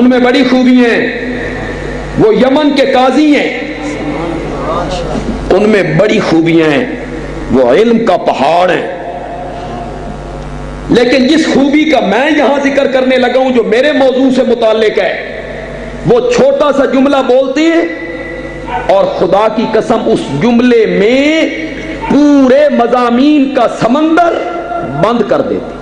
ان میں بڑی خوبی ہیں. وہ یمن کے قاضی ہیں, ان میں بڑی خوبیاں ہیں, وہ علم کا پہاڑ ہیں. لیکن جس خوبی کا میں یہاں ذکر کرنے لگا ہوں, جو میرے موضوع سے متعلق ہے, وہ چھوٹا سا جملہ بولتے ہیں اور خدا کی قسم اس جملے میں پورے مضامین کا سمندر بند کر دیتے.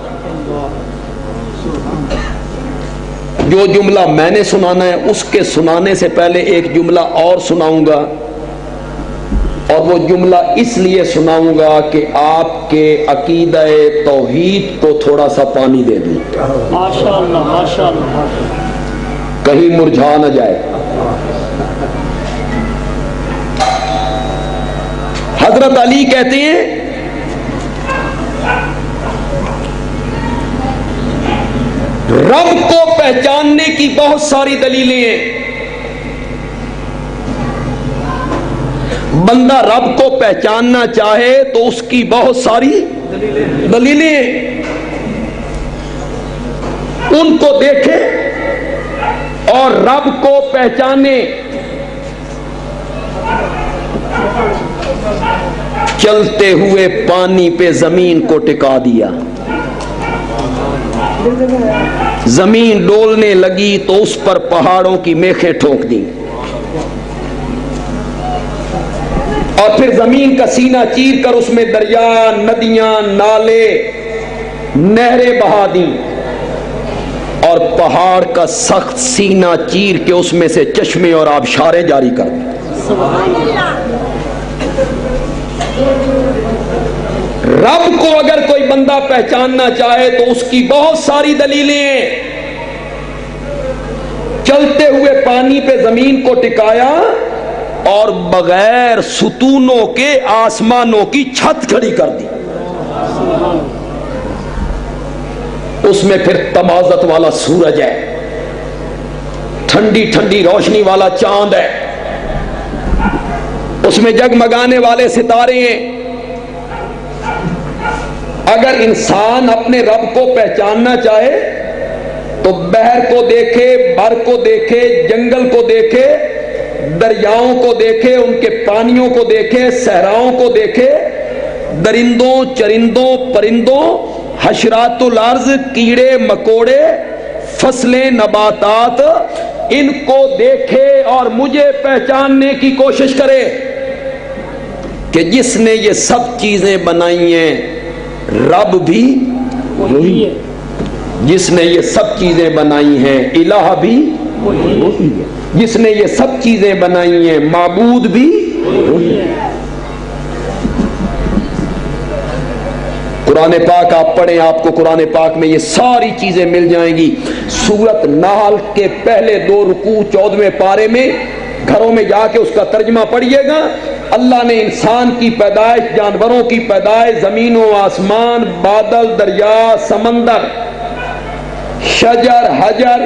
جو جملہ میں نے سنانا ہے اس کے سنانے سے پہلے ایک جملہ اور سناؤں گا, اور وہ جملہ اس لیے سناؤں گا کہ آپ کے عقیدہ توحید کو تھوڑا سا پانی دے دوں, ماشاءاللہ ماشاءاللہ, کہیں مرجھا نہ جائے. حضرت علی کہتے ہیں رب کو پہچاننے کی بہت ساری دلیلیں ہیں. بندہ رب کو پہچاننا چاہے تو اس کی بہت ساری دلیلیں ہیں. ان کو دیکھے اور رب کو پہچانے. چلتے ہوئے پانی پہ زمین کو ٹکا دیا, زمین ڈولنے لگی تو اس پر پہاڑوں کی میخیں ٹھوک دی, اور پھر زمین کا سینہ چیر کر اس میں دریا, ندیاں, نالے, نہریں بہا دیں, اور پہاڑ کا سخت سینہ چیر کے اس میں سے چشمے اور آبشاریں جاری کر دیں. رب کو اگر کوئی بندہ پہچاننا چاہے تو اس کی بہت ساری دلیلیں ہیں. چلتے ہوئے پانی پہ زمین کو ٹکایا اور بغیر ستونوں کے آسمانوں کی چھت کھڑی کر دی. اس میں پھر تمازت والا سورج ہے, ٹھنڈی ٹھنڈی روشنی والا چاند ہے, اس میں جگمگانے والے ستارے ہیں. اگر انسان اپنے رب کو پہچاننا چاہے تو بحر کو دیکھے, بر کو دیکھے, جنگل کو دیکھے, دریاؤں کو دیکھے, ان کے پانیوں کو دیکھے, صحراؤں کو دیکھے, درندوں, چرندوں, پرندوں, حشرات الارض, کیڑے مکوڑے, فصلیں, نباتات, ان کو دیکھے اور مجھے پہچاننے کی کوشش کرے کہ جس نے یہ سب چیزیں بنائی ہیں رب بھی وہی ہے, جس نے یہ سب چیزیں بنائی ہیں الہ بھی وہی ہے, جس نے یہ سب چیزیں بنائی ہیں معبود بھی وہی ہے. قرآن پاک آپ پڑھیں, آپ کو قرآن پاک میں یہ ساری چیزیں مل جائیں گی. سورت نحل کے پہلے 2 رکوع 14ویں پارے میں, گھروں میں جا کے اس کا ترجمہ پڑھیے گا. اللہ نے انسان کی پیدائش, جانوروں کی پیدائش, زمین و آسمان, بادل, دریا, سمندر, شجر, حجر,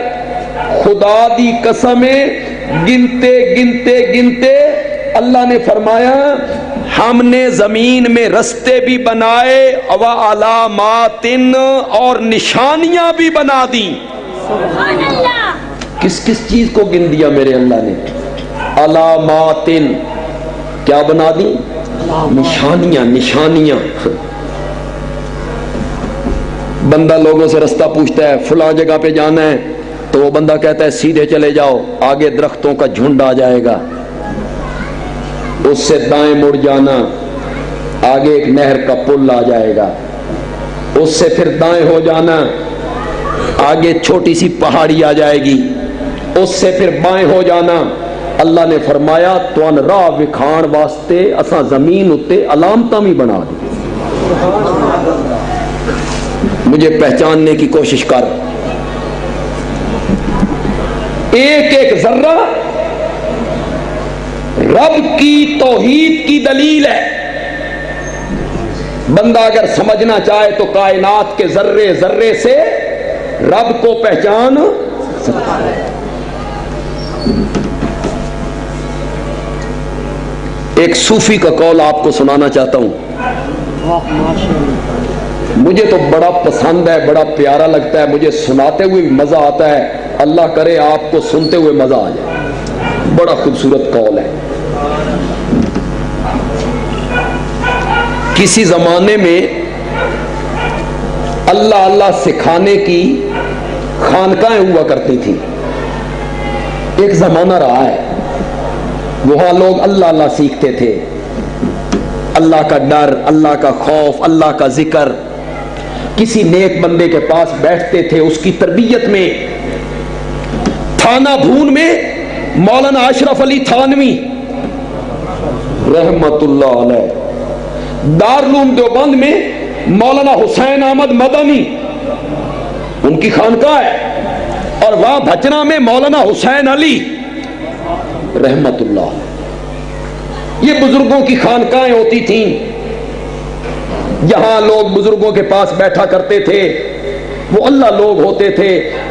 خدا دی قسمیں گنتے گنتے گنتے اللہ نے فرمایا ہم نے زمین میں رستے بھی بنائے, وعلامات, اور نشانیاں بھی بنا دیں. سبحان اللہ. کس کس چیز کو گن دیا میرے اللہ نے؟ علامات, کیا بنا دی؟ نشانیاں. نشانیاں. بندہ لوگوں سے رستہ پوچھتا ہے, فلاں جگہ پہ جانا ہے, تو وہ بندہ کہتا ہے سیدھے چلے جاؤ, آگے درختوں کا جھنڈ آ جائے گا. اس سے دائیں مڑ جانا, آگے ایک نہر کا پل آ جائے گا. اس سے پھر دائیں ہو جانا, آگے چھوٹی سی پہاڑی آ جائے گی. اس سے پھر بائیں ہو جانا. اللہ نے فرمایا تو ان راہ وکھان واسطے اساں زمین اتے علامتاں بھی بنا دی. مجھے پہچاننے کی کوشش کر. ایک ایک ذرہ رب کی توحید کی دلیل ہے. بندہ اگر سمجھنا چاہے تو کائنات کے ذرے ذرے سے رب کو پہچان سکتا ہے. ایک صوفی کا قول آپ کو سنانا چاہتا ہوں. مجھے تو بڑا پسند ہے, بڑا پیارا لگتا ہے, مجھے سناتے ہوئے بھی مزہ آتا ہے, اللہ کرے آپ کو سنتے ہوئے مزہ آ جائے. بڑا خوبصورت قول ہے. کسی زمانے میں اللہ اللہ سکھانے کی خانقاہیں ہوا کرتی تھی. ایک زمانہ رہا ہے وہاں لوگ اللہ اللہ سیکھتے تھے. اللہ کا ڈر, اللہ کا خوف, اللہ کا ذکر. کسی نیک بندے کے پاس بیٹھتے تھے, اس کی تربیت میں. تھانہ بھون میں مولانا اشرف علی تھانوی رحمت اللہ علیہ, دارالعلوم دیوبند میں مولانا حسین احمد مدنی ان کی خانقاہ ہے, اور وہاں بھچنا میں مولانا حسین علی رحمت اللہ. یہ بزرگوں کی خانقاہیں ہوتی تھیں. یہاں لوگ بزرگوں کے پاس بیٹھا کرتے تھے. وہ اللہ لوگ ہوتے تھے,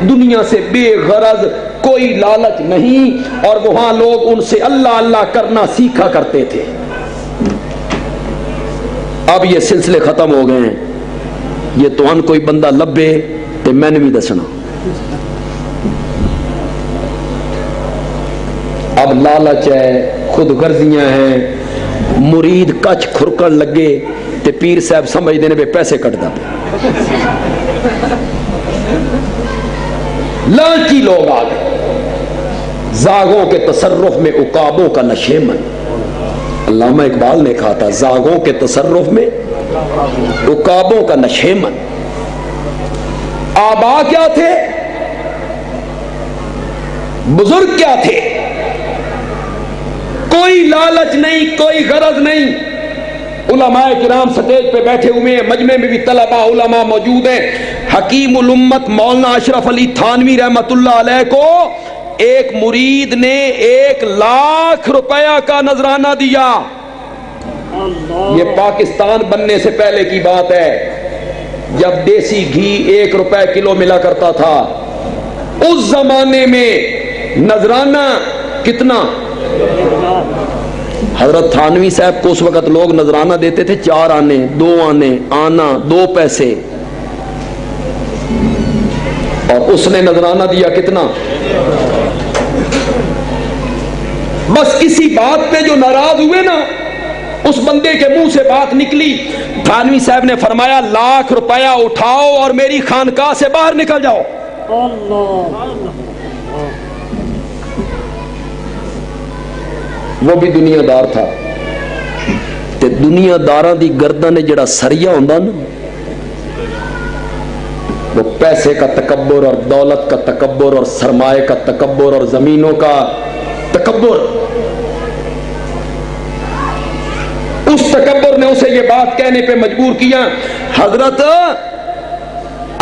دنیا سے بے غرض, کوئی لالچ نہیں, اور وہاں لوگ ان سے اللہ اللہ کرنا سیکھا کرتے تھے. اب یہ سلسلے ختم ہو گئے ہیں. یہ تو ان کوئی بندہ لبے تو میں نے بھی دسنا. اب لالچ ہے, خود غرضیاں ہیں, مرید کچھ کھرکن لگے تے پیر صاحب سمجھ دینے پہ پیسے کٹ دا. لالچی لوگ آ گئے. زاغوں کے تصرف میں عقابوں کا نشیمن. علامہ اقبال نے کہا تھا زاغوں کے تصرف میں عقابوں کا نشیمن. آبا کیا تھے, بزرگ کیا تھے, کوئی لالچ نہیں, کوئی غرض نہیں. علماء کرام سٹیج پہ بیٹھے ہوئے ہیں, مجمع میں بھی طلباء علماء موجود ہیں. حکیم الامت مولانا اشرف علی تھانوی رحمت اللہ علیہ کو ایک مرید نے 1,00,000 روپیہ کا نذرانہ دیا. یہ پاکستان بننے سے پہلے کی بات ہے, جب دیسی گھی 1 روپے کلو ملا کرتا تھا. اس زمانے میں نذرانہ کتنا؟ حضرت تھانوی صاحب کو اس وقت لوگ نذرانہ دیتے تھے 4 آنے, 2 آنے, آنا 2 پیسے, اور اس نے نذرانہ دیا کتنا؟ بس کسی بات پہ جو ناراض ہوئے نا, اس بندے کے منہ سے بات نکلی. تھانوی صاحب نے فرمایا 1,00,000 روپیہ اٹھاؤ اور میری خانقاہ سے باہر نکل جاؤ. وہ بھی دنیا دار تھا. تے دنیا داراں دی گردن نے جڑا سریا ہوندا نا, وہ پیسے کا تکبر اور دولت کا تکبر اور سرمایہ کا تکبر اور زمینوں کا تکبر, اس تکبر نے اسے یہ بات کہنے پہ مجبور کیا, حضرت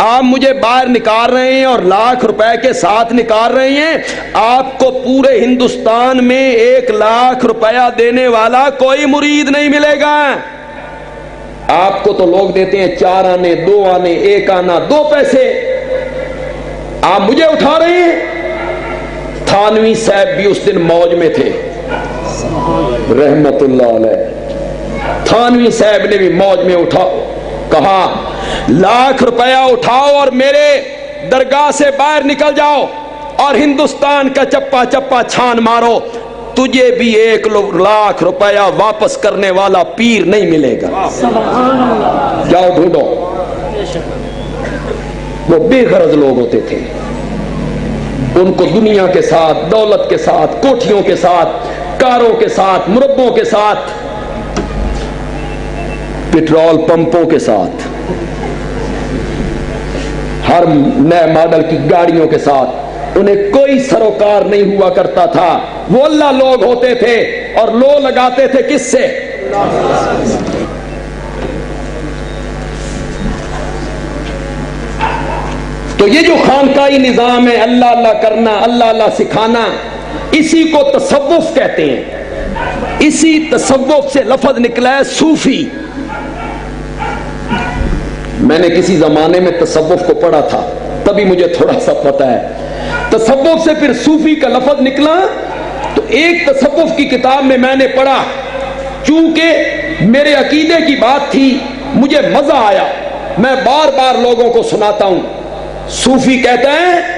آپ مجھے باہر نکال رہے ہیں اور 1,00,000 روپے کے ساتھ نکال رہے ہیں, آپ کو پورے ہندوستان میں 1,00,000 روپیہ دینے والا کوئی مرید نہیں ملے گا. آپ کو تو لوگ دیتے ہیں 4 آنے, 2 آنے, 1 آنا, 2 پیسے, آپ مجھے اٹھا رہے ہیں. تھانوی صاحب بھی اس دن موج میں تھے رحمت اللہ علیہ. تھانوی صاحب نے بھی موج میں کہا 1,00,000 روپیہ اٹھاؤ اور میرے درگاہ سے باہر نکل جاؤ اور ہندوستان کا چپا چپا چھان مارو, تجھے بھی 1,00,000 روپیہ واپس کرنے والا پیر نہیں ملے گا. جاؤ ڈھونڈو. وہ بے غرض لوگ ہوتے تھے, ان کو دنیا کے ساتھ, دولت کے ساتھ, کوٹھیوں کے ساتھ, کاروں کے ساتھ, مربوں کے ساتھ, پیٹرول پمپوں کے ساتھ, ہر نئے ماڈل کی گاڑیوں کے ساتھ انہیں کوئی سروکار نہیں ہوا کرتا تھا. وہ اللہ لوگ ہوتے تھے اور لو لگاتے تھے کس سے؟ تو یہ جو خانقاہی نظام ہے, اللہ اللہ کرنا, اللہ اللہ سکھانا, اسی کو تصوف کہتے ہیں. اسی تصوف سے لفظ نکلا ہے صوفی. میں نے کسی زمانے میں تصوف کو پڑھا تھا, تبھی مجھے تھوڑا سا پتہ ہے. تصوف سے پھر صوفی کا لفظ نکلا. تو ایک تصوف کی کتاب میں نے پڑھا, چونکہ میرے عقیدے کی بات تھی, مجھے مزہ آیا, میں بار بار لوگوں کو سناتا ہوں. صوفی کہتے ہیں